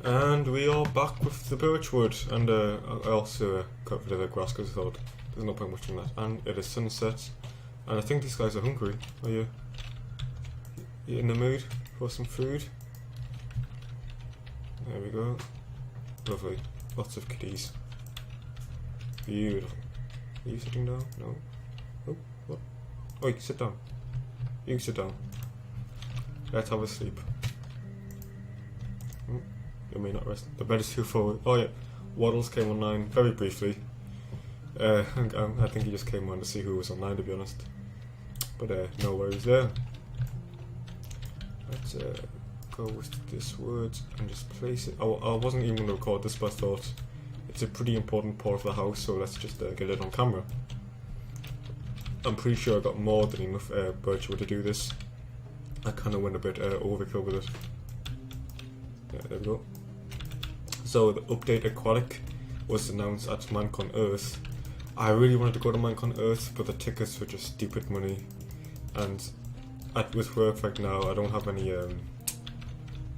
And we are back with the birch wood, and I also got rid of the grass because I thought there's no point much in that. And it is sunset, and I think these guys are hungry. Are you in the mood for some food? There we go. Lovely. Lots of kitties. Beautiful. Are you sitting down? No. Oh, what? Oh, you can sit down. You can sit down. Let's have a sleep. You may not rest. The bed is too forward. Oh yeah, Waddles came online very briefly. I think he just came on to see who was online, to be honest. But no worries there. Let's go with this word and just place it. I wasn't even going to record this, but I thought it's a pretty important part of the house, so let's just get it on camera. I'm pretty sure I got more than enough birch wood to do this. I kind of went a bit overkill with it. Yeah, there we go. So the update Aquatic was announced at Minecon Earth. I really wanted to go to Minecon Earth, but the tickets were just stupid money. And with work right now, I don't have any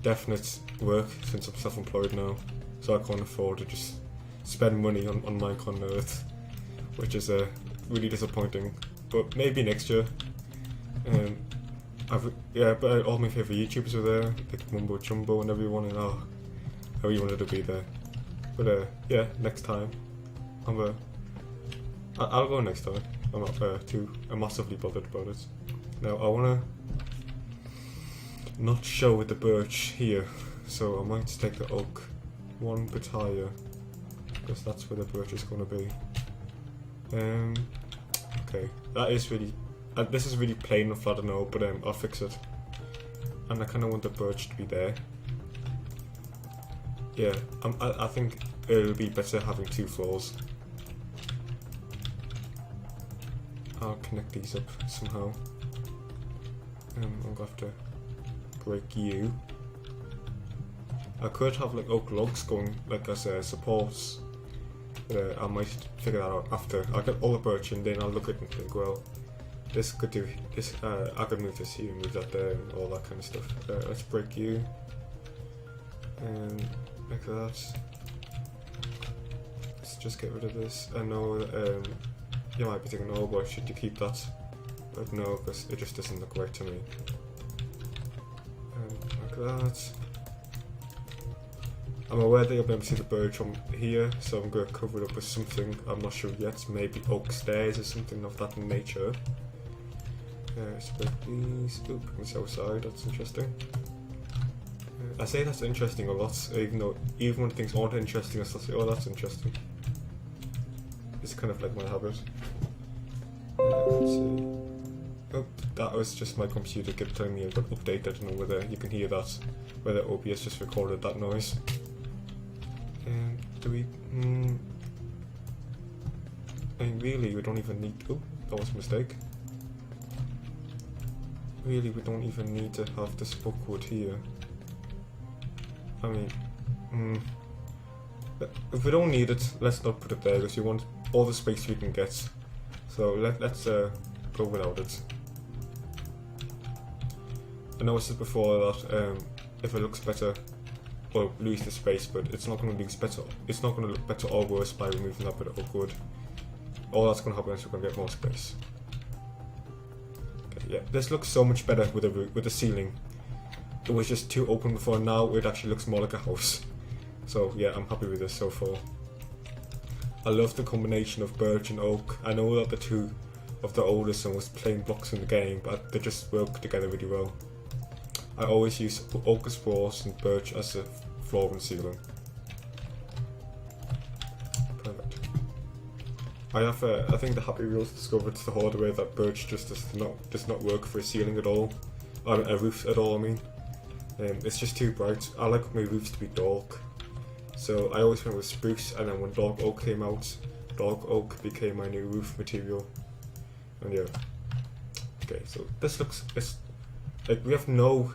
definite work since I'm self-employed now. So I can't afford to just spend money on Minecon Earth, which is really disappointing. But maybe next year. But all my favourite YouTubers were there, like Mumbo Jumbo and everyone, and I really wanted to be there. But yeah, next time. I'll go next time. I'm not too massively bothered about it. Now I wanna not show the birch here, so I might take the oak one bit higher, because that's where the birch is gonna be. Okay, that is really. This is really plain and flat, I know, but I'll fix it. And I kind of want the birch to be there. Yeah, I think it'll be better having 2 floors. I'll connect these up somehow. I'm going to have to break you. I could have like oak logs going like as supports. I might figure that out after. I'll get all the birch and then I'll look at it and think, well, this could do this. I could move this here, move that there, and all that kind of stuff. Let's break you, and like that. Let's just get rid of this. I know you might be thinking, oh, boy, should you keep that? But no, because it just doesn't look right to me. Like that. I'm aware that you'll be able to see the birch from here, so I'm going to cover it up with something. I'm not sure yet. Maybe oak stairs or something of that nature. Let's break these. Oop, on the outside, that's interesting. I say that's interesting a lot, even when things aren't interesting, I still say, oh, that's interesting. It's kind of like my habit. Let's see. Oh, that was just my computer telling me I got updated. I don't know whether you can hear that, whether OBS just recorded that noise. Do we? I mean, really, we don't even need. Oh, that was a mistake. Really, we don't even need to have this bookwood here. I mean, if we don't need it, let's not put it there, because we want all the space we can get. So let's go without it. I know I said before that if it looks better, we'll lose the space, but it's not going to lose better. It's not going to look better or worse by removing that bit of oakwood. All that's going to happen is we're going to get more space. Okay, yeah, this looks so much better with the ceiling. It was just too open before. Now it actually looks more like a house. So yeah, I'm happy with this so far. I love the combination of birch and oak. I know that the two of the oldest and was plain blocks in the game, but they just work together really well. I always use oak as floors and birch as a floor and ceiling. Perfect. I think the Happy Wheels discovered the hard way that birch just does not work for a ceiling at all, or a roof at all. I mean, it's just too bright. I like my roofs to be dark, so I always went with spruce. And then when dark oak came out, dark oak became my new roof material. And yeah, okay. So this looks. It's like we have no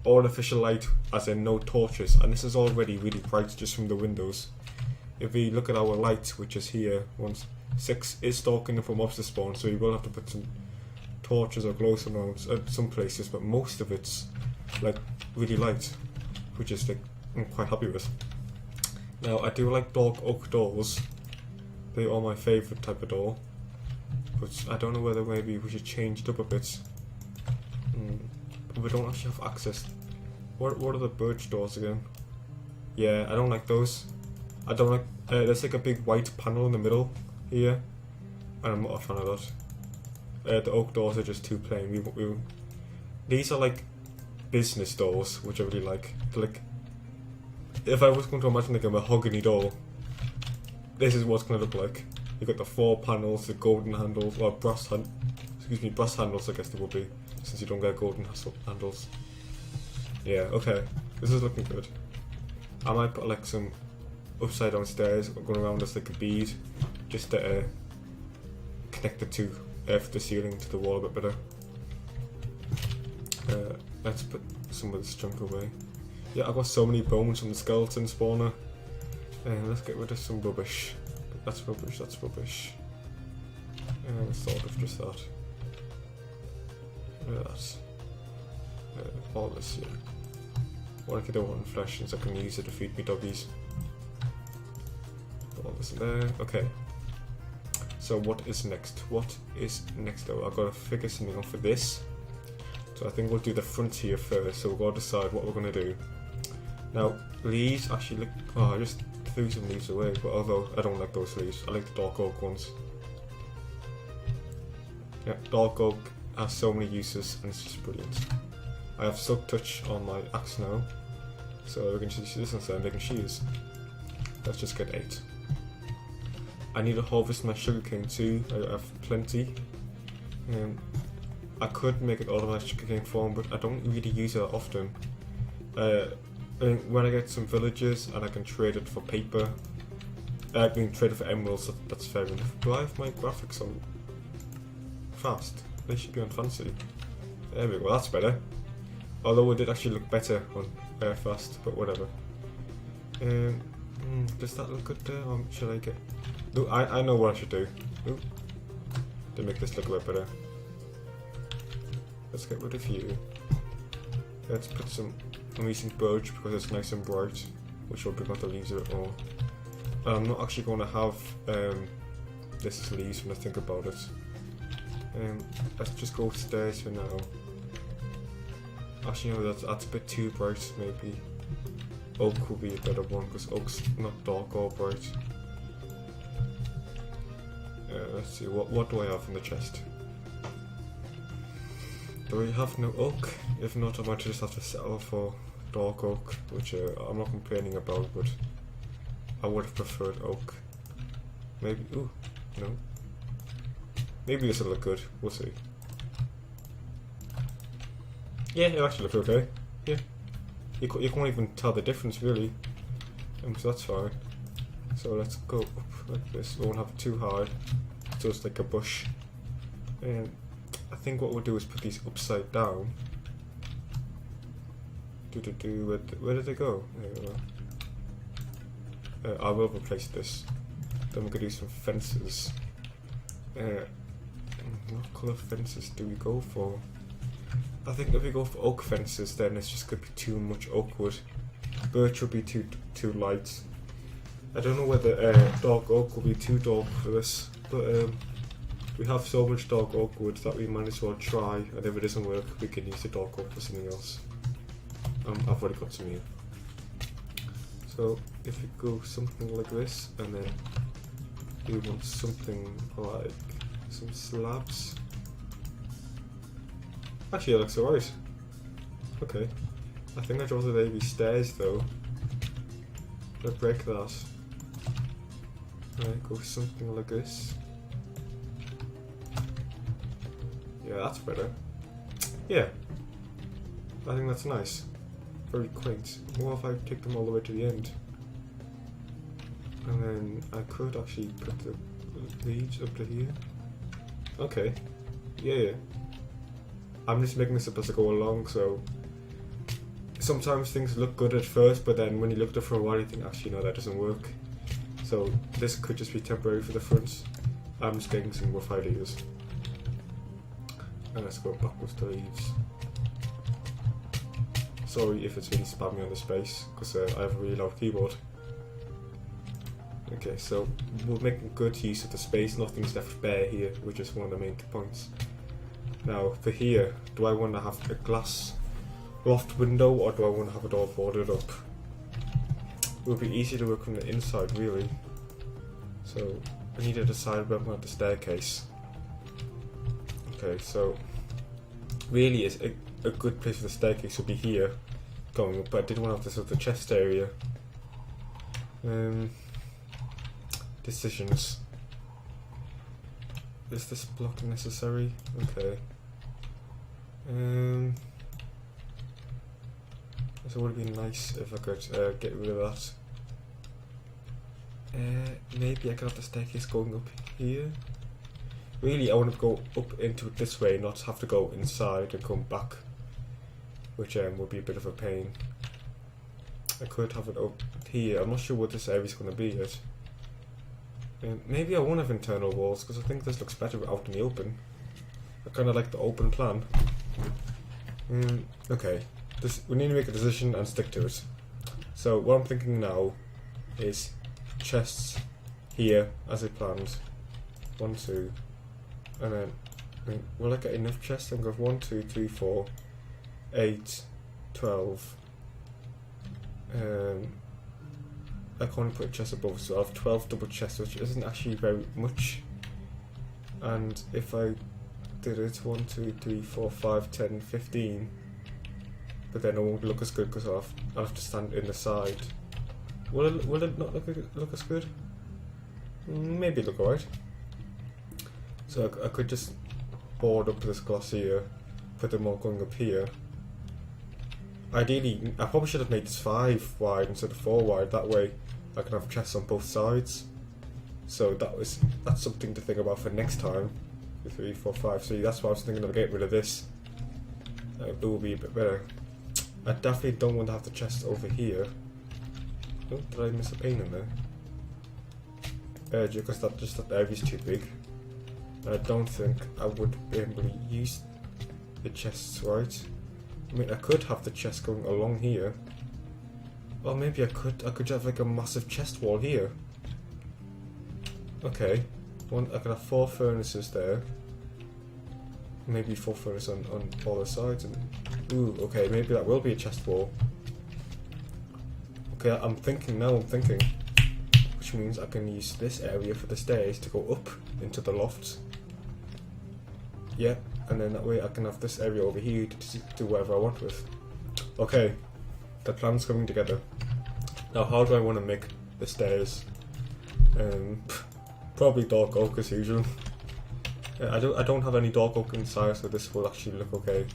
artificial light, as in no torches, and this is already really bright just from the windows. If we look at our light, which is here, 6 is stalking for mobs to spawn, so you will have to put some torches or glow around at some places, but most of it's like really light, which is like I'm quite happy with. Now, I do like dark oak doors. They are my favourite type of door. But I don't know whether maybe we should change it up a bit. But we don't actually have access. What are the birch doors again? Yeah, I don't like those. I don't like... there's like a big white panel in the middle here. And I'm not a fan of that. The oak doors are just too plain. These are like business doors, which I really like. They're like... If I was going to imagine like a mahogany door, this is what's going to look like. You've got the 4 panels, the golden handles, or brass handles I guess they will be, since you don't get golden handles. Yeah, okay. This is looking good. I might put like some upside down stairs going around as like a bead, just to connect the two from the ceiling to the wall a bit better. Let's put some of this junk away. Yeah, I've got so many bones from the skeleton spawner. Let's get rid of some rubbish. That's rubbish, that's rubbish. Sort of just that. That. All this here. What I could do on flesh is I can use it to feed me doggies. All this in there. Okay. So what is next? What is next though? I've got to figure something out for this. So I think we'll do the front here first. So we've got to decide what we're going to do. Now, leaves actually look... Oh, I just threw some leaves away, but although I don't like those leaves, I like the dark oak ones. Yeah, dark oak has so many uses and it's just brilliant. I have silk touch on my axe now, so we can just use this instead of making shears. Let's just get 8. I need to harvest my sugarcane too. I have plenty. I could make it automatic sugarcane farm, but I don't really use it often. When I get some villages and I can trade it for paper, I mean trade it for emeralds, that's fair enough. Do I have my graphics on fast? They should be on fancy. There we go, that's better. Although it did actually look better on fast, but whatever. Does that look good there, or should I get... Look, I know what I should do. Ooh. To make this look a bit better. Let's get rid of you. Let's put some... I'm using birch because it's nice and bright, which will bring out the leaves a bit more. I'm not actually going to have this as leaves when I think about it. Let's just go upstairs for now. Actually, no, that's a bit too bright, maybe. Oak will be a better one because oak's not dark or bright. Let's see, what do I have in the chest? Do we have no oak? If not, I might just have to settle for dark oak, which I'm not complaining about, but I would have preferred oak. Maybe, ooh, no. Maybe this will look good, we'll see. Yeah, it actually looks okay. Yeah. You can't even tell the difference really. So that's fine. So let's go up like this. We won't have it too high. So it's like a bush. And I think what we'll do is put these upside down. Where did they go? There we go. I will replace this. Then we could do some fences. What colour fences do we go for? I think if we go for oak fences, then it's just going to be too much oak wood. Birch will be too light. I don't know whether dark oak will be too dark for this, but we have so much dark oak wood that we might as well try, and if it doesn't work, we can use the dark oak for something else. I've already got some here. So if we go something like this, and then we want something like some slabs. Actually, it looks alright. Okay. I think I draw the baby stairs though. Let's break that. Go something like this. Yeah, that's better. Yeah. I think that's nice. Very quaint. What if I take them all the way to the end? And then I could actually put the leaves up to here. Okay. Yeah. I'm just making this up as I go along, so sometimes things look good at first, but then when you look at it for a while, you think, actually, no, that doesn't work. So this could just be temporary for the front. I'm just getting some rough ideas. And let's go backwards to leaves. sorry if it's really spammy on the space, because I have a really loud keyboard. Okay, so we're making good use of the space, nothing's left bare here, which is one of the main points. Now, for here, do I want to have a glass loft window, or do I want to have it all boarded up? It would be easier to work from the inside, really. So, I need to decide where I'm going to have the staircase. Okay, so, really, it's a good place for the staircase would be here, going up, but I did want to have this other chest area. Decisions. Is this block necessary? Okay. So it would be nice if I could get rid of that. Maybe I could have the staircase going up here. Really, I want to go up into it this way, not have to go inside and come back, which would be a bit of a pain. I could have it up here. I'm not sure what this area is going to be yet. Maybe I won't have internal walls, because I think this looks better out in the open. I kind of like the open plan. Okay, we need to make a decision and stick to it. So what I'm thinking now is chests here as I planned. 1, 2, and then will I get enough chests? I'm going to have 1, 2, 3, 4, 8, 12. I can only put a chest above, so I have 12 double chests, which isn't actually very much. And if I did it 1, 2, 3, 4, 5, 10, 15, but then it won't look as good because I'll have to stand in the side. Will it not look as good? Maybe look alright. So I could just board up this glass here, put them all going up here. Ideally, I probably should have made this 5 wide instead of 4 wide, that way I can have chests on both sides. So that's something to think about for next time. 2, 3, 4, 5. So that's why I was thinking of getting rid of this. It will be a bit better. I definitely don't want to have the chest over here. Oh, did I miss a pane in there? Because that area is too big. And I don't think I would be able to use the chests right. I mean, I could have the chest going along here. Or maybe I could have like a massive chest wall here. Okay. I could have 4 furnaces there. Maybe 4 furnaces on all the sides. And ooh, okay, maybe that will be a chest wall. Okay, I'm thinking. Which means I can use this area for the stairs to go up into the lofts. Yeah, and then that way I can have this area over here to do whatever I want with. Okay, the plan's coming together. Now, how do I want to make the stairs? Probably dark oak as usual. I don't have any dark oak inside, so this will actually look okay.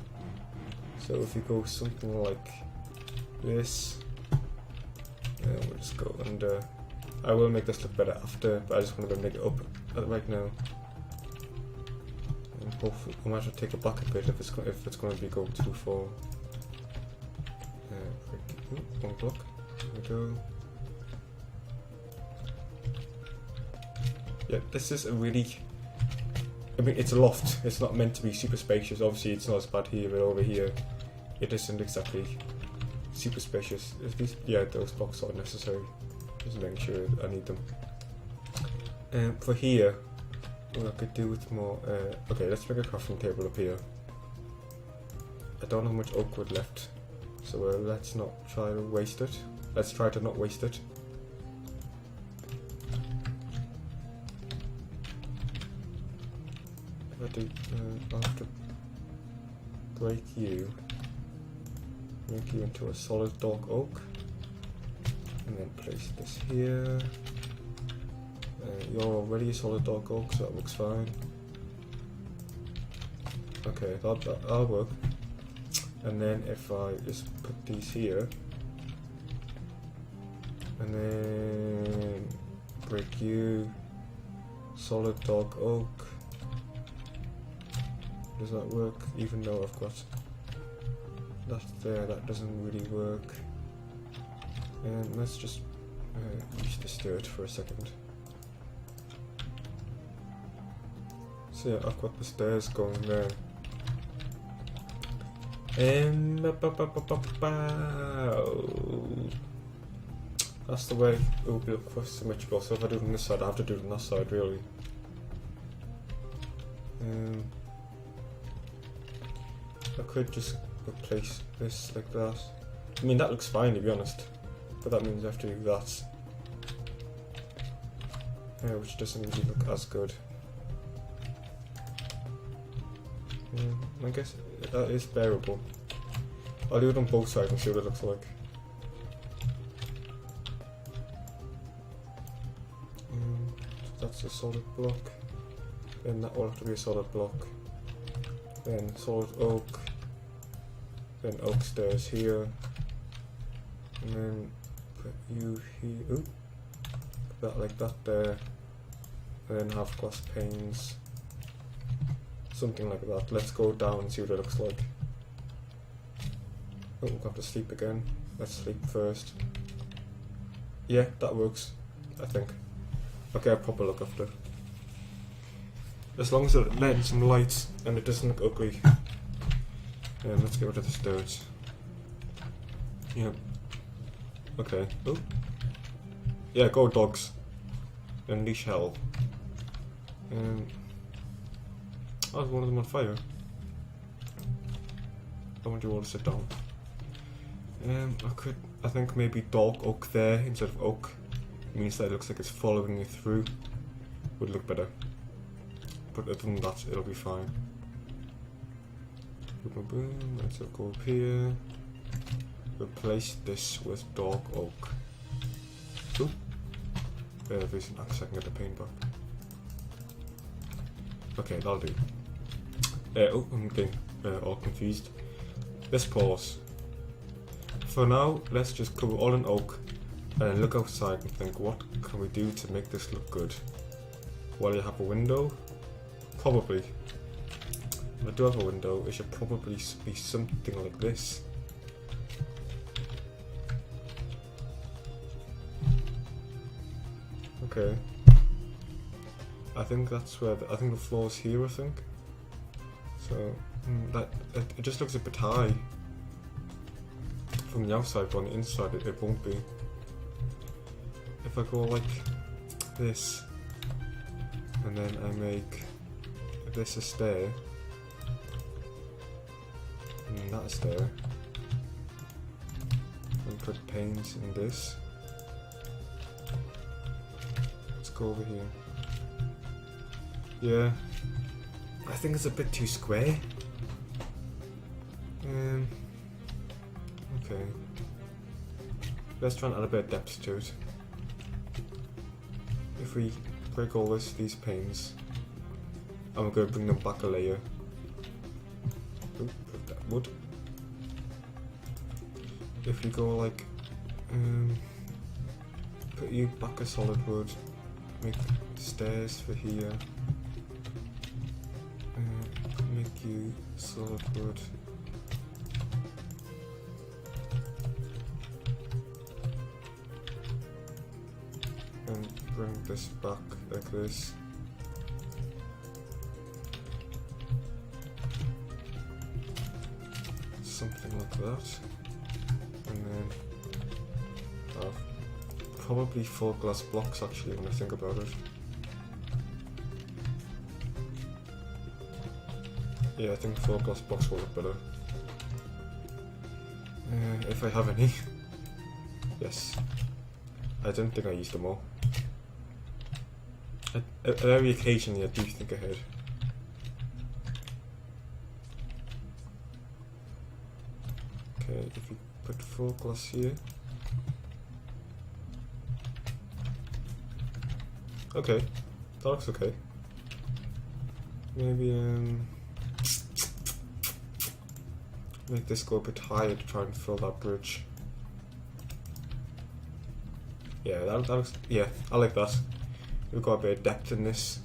So if you go something like this, we'll just go under. I will make this look better after, but I just want to make it up right now. And hopefully, I might have to take it back a bit if it's going to be going too far. One block. There we go. Yeah, this is a really. I mean, it's a loft. It's not meant to be super spacious. Obviously, it's not as bad here, but over here, it isn't exactly super spacious. Yeah, those blocks are necessary. Just making sure I need them. For here, what I could do with more. Okay, let's make a crafting table up here. I don't have much oak wood left, so let's not try to waste it. Let's try to not waste it. I'll have to break you, make you into a solid dark oak, and then place this here. You're already a solid dark oak, so that looks fine. Okay, that'll work. And then if I just put these here, and then break you, solid dark oak. Does that work? Even though I've got that there, that doesn't really work. And let's just use this dirt for a second. So yeah, I've got the stairs going there. That's the way it will be look for symmetrical. So if I do it on this side, I have to do it on that side, really. I could just replace this like that. I mean, that looks fine, to be honest. But that means I have to do that. Which doesn't really look as good. I guess that is bearable. I'll do it on both sides and see what it looks like. So that's a solid block. Then that will have to be a solid block. Then solid oak. Then oak stairs here. And then put you here. Ooh. Put that like that there. And then half glass panes. Something like that. Let's go down and see what it looks like. Oh, we'll have to sleep again. Let's sleep first. Yeah, that works, I think. Okay, a proper look after. As long as it lets some light and it doesn't look ugly. Let's get rid of the stairs. Yep. Okay. Oh. Yeah, go dogs. Unleash hell. Oh, one of them on fire. I want you all to sit down. I think maybe dark oak there instead of oak. It means that it looks like it's following you through. Would look better. But other than that, it'll be fine. Boom, boom, boom. Let's go up here. Replace this with dark oak. Ooh. There's an axe, I can get the paint back. Okay, that'll do. Oh, I'm getting all confused. Let's pause. For now, let's just cover all in oak and look outside and think, what can we do to make this look good? Well, you have a window? Probably. If I do have a window, it should probably be something like this. Okay. I think that's where I think the floor's here, I think. So it just looks a bit high from the outside, but on the inside it won't be. If I go like this, and then I make this a stair, and that a stair, and put panes in this. Let's go over here. Yeah, I think it's a bit too square. Okay. Let's try and add a bit of depth to it. If we break all these panes, and we're going to bring them back a layer. Ooh, put that wood. If we go like, put you back a solid wood, make stairs for here. Make you solid wood. And bring this back like this. Something like that. And then probably 4 glass blocks actually when I think about it. Yeah, I think 4 glass blocks will look better. If I have any. Yes. I don't think I used them all. Very occasionally I do think ahead. Okay, if you put 4 glass here. Okay, that looks okay. Maybe make this go a bit higher to try and fill that bridge. Yeah, that looks. Yeah, I like that. We've got a bit of depth in this.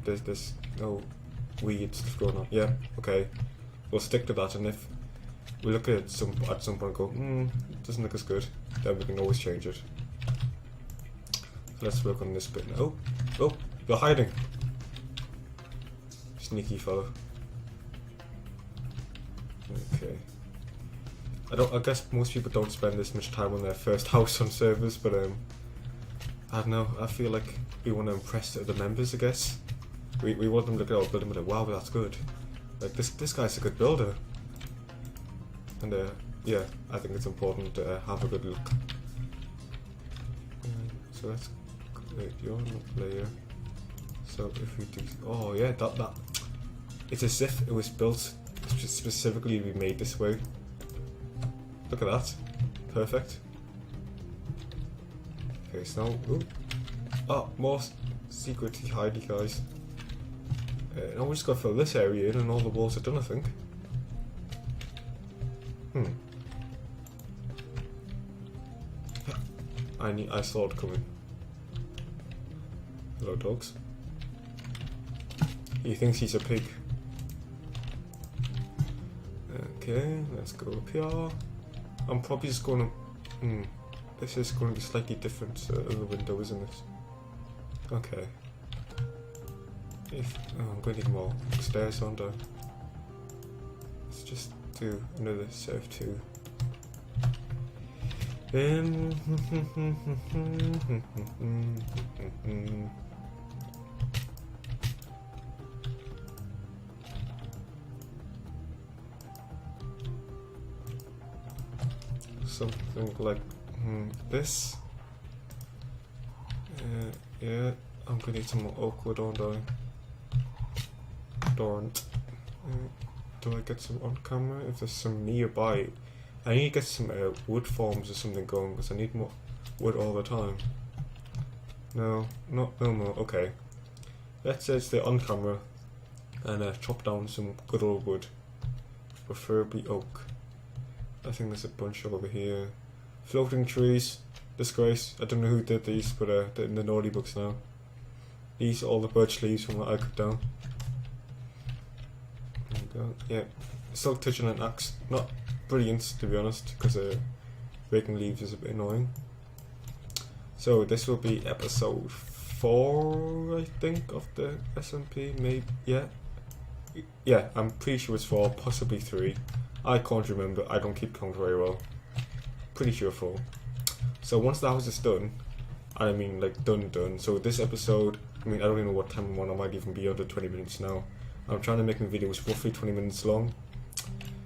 There's no weird stuff going on. Yeah, okay. We'll stick to that, and if we look at some point and go, it doesn't look as good, then we can always change it. So let's work on this bit now. Oh, you're hiding. Sneaky fellow. Okay. I guess most people don't spend this much time on their first house on servers, but I don't know. I feel like we want to impress the members. I guess we want them to look at our building and be like, wow, that's good. Like this guy's a good builder. And yeah, I think it's important to have a good look. So let's create your layer. So if we do, oh yeah, that it's as if it was built specifically to be made this way. Look at that, perfect. Okay, so now, ooh. Oh, more secret hidey guys. Now we just gotta fill this area in, and all the walls are done, I think. I saw it coming. Hello, dogs. He thinks he's a pig. Okay, let's go up here. I'm probably just gonna. This is going to be slightly different in the window, isn't it? Okay. I'm going to need more stairs, aren't I? Let's just do another serve 2. Something like this. Yeah, I'm gonna need some more oak wood, aren't I? Darn. Do I get some on camera? If there's some nearby, I need to get some wood farms or something going because I need more wood all the time. No more. Okay, let's stay on camera and chop down some good old wood, preferably oak. I think there's a bunch over here. Floating trees, disgrace. I don't know who did these, but they're in the naughty books now. These are all the birch leaves from what I cut down. There we go. Yeah, still touching an axe. Not brilliant, to be honest, because breaking leaves is a bit annoying. So this will be episode 4, I think, of the SMP. Maybe, yeah. I'm pretty sure it's 4, possibly 3. I can't remember. I don't keep count very well. Pretty sure 4. So once the house is done, I mean like done. So this episode, I mean I don't even know what time I'm on. I might even be under 20 minutes now. I'm trying to make my videos roughly 20 minutes long.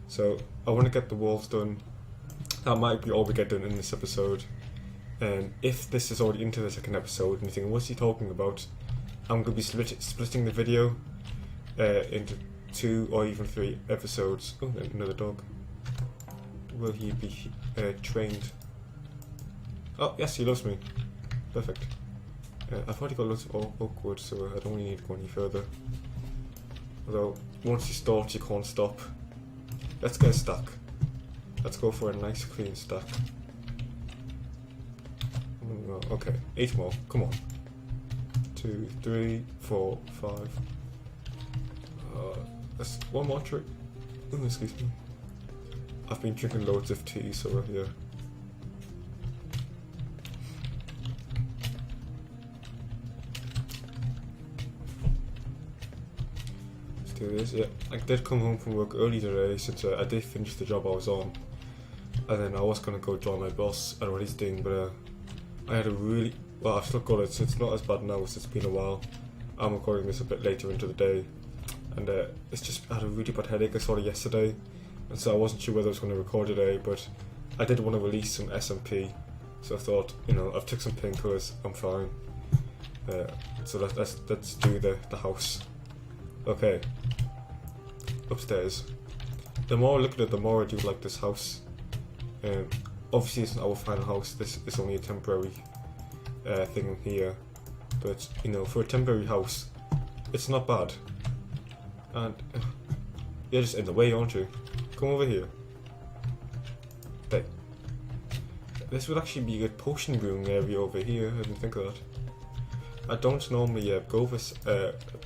So I want to get the walls done. That might be all we get done in this episode. And if this is already into the second episode and you think, what's he talking about? I'm going to be splitting the video into 2 or even 3 episodes. Oh, another dog. Will he be trained? Oh, yes, he loves me. Perfect. I've already got lots of oak wood, so I don't really need to go any further. Although, once you start, you can't stop. Let's get a stack. Let's go for a nice clean stack. Okay, 8 more. Come on. 2, 3, 4, 5. That's 1 more trick. Oh, excuse me. I've been drinking loads of tea, so yeah. Let's do this. Yeah, I did come home from work early today since I did finish the job I was on, and then I was gonna go join my boss and what he's doing, but I had a really I've still got it, so it's not as bad now as it's been a while. I'm recording this a bit later into the day, and it's just I had a really bad headache. I saw it yesterday. And so I wasn't sure whether I was going to record today, but I did want to release some SMP, so I thought, I've took some painkillers, I'm fine. So let's do the house. Okay, upstairs. The more I look at it, the more I do like this house. Obviously it's not our final house, this is only a temporary thing here, but for a temporary house, it's not bad. And you're just in the way, aren't you? Come over here. There. This would actually be a good potion brewing area over here. I didn't think of that. I don't normally go for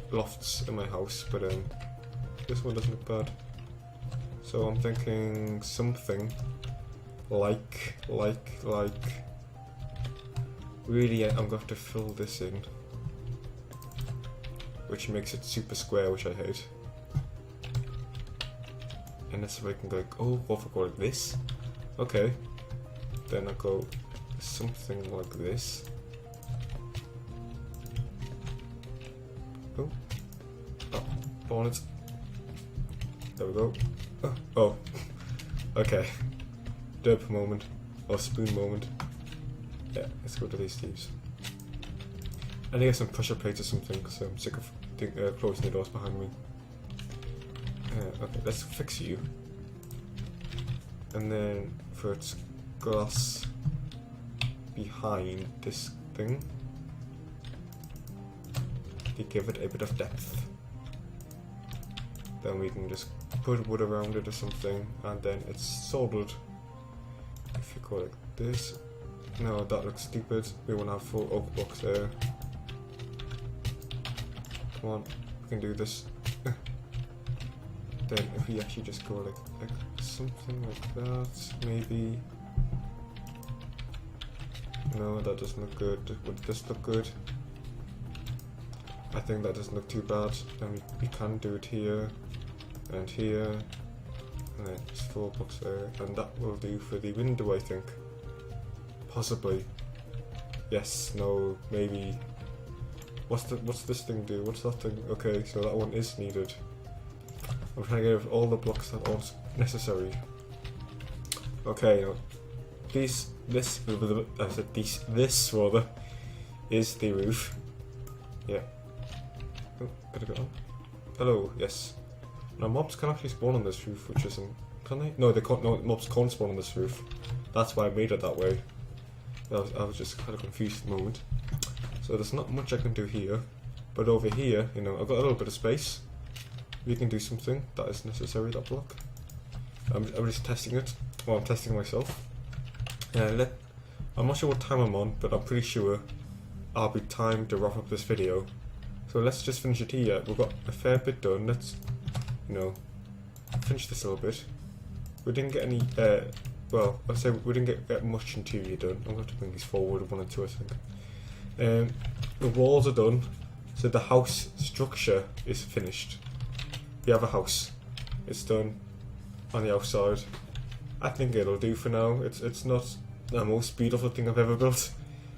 lofts in my house, but this one doesn't look bad. So I'm thinking something like. Really, I'm going to have to fill this in, which makes it super square, which I hate. and that's where I can go like, oh, what if I go like this? Okay. Then I go something like this. Oh. Oh, bonnet. There we go. Oh. Okay. Derp moment. Or spoon moment. Yeah, let's go to these thieves. I need to get some pressure plates or something because I'm sick of closing the doors behind me. Okay, let's fix you. And then for its glass behind this thing, to give it a bit of depth. Then we can just put wood around it or something, and then it's soldered. If you go like this. No, that looks stupid. We want to have full oak blocks there. Come on, we can do this. Then if we actually just go like something like that, maybe. No, that doesn't look good. Would this look good? I think that doesn't look too bad. Then we can do it here and here, and then just 4 blocks there, and that will do for the window, I think. Possibly. Yes. No. Maybe. What's this thing do? What's that thing? Okay, so that one is needed. I'm trying to get rid of all the blocks that aren't necessary. Okay, this rather is the roof. Yeah. Oh, gotta go on. Hello. Yes. Now mobs can actually spawn on this roof, which isn't. Can they? No, they can't. No, mobs can't spawn on this roof. That's why I made it that way. I was just kind of confused at the moment. So there's not much I can do here, but over here, you know, I've got a little bit of space. We can do something that is necessary. That block. I'm just testing it. Well, I'm testing myself. I'm not sure what time I'm on, but I'm pretty sure I'll be timed to wrap up this video. So let's just finish it here. We've got a fair bit done. Let's, you know, finish this a little bit. We didn't get any. Well, I'd say we didn't get much interior done. I'm going to have to bring these forward 1 and 2, I think. The walls are done, so the house structure is finished. We have a house. It's done on the outside. I think it'll do for now. It's not the most beautiful thing I've ever built,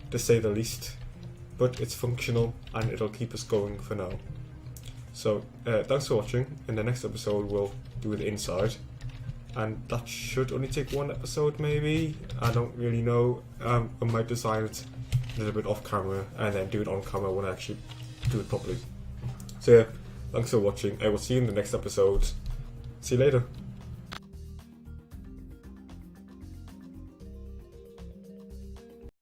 to say the least, but it's functional and it'll keep us going for now. So thanks for watching. In the next episode we'll do the inside, and that should only take 1 episode maybe. I don't really know. I might design it a little bit off camera and then do it on camera when I actually do it properly. So yeah, thanks for watching. I will see you in the next episode. See you later.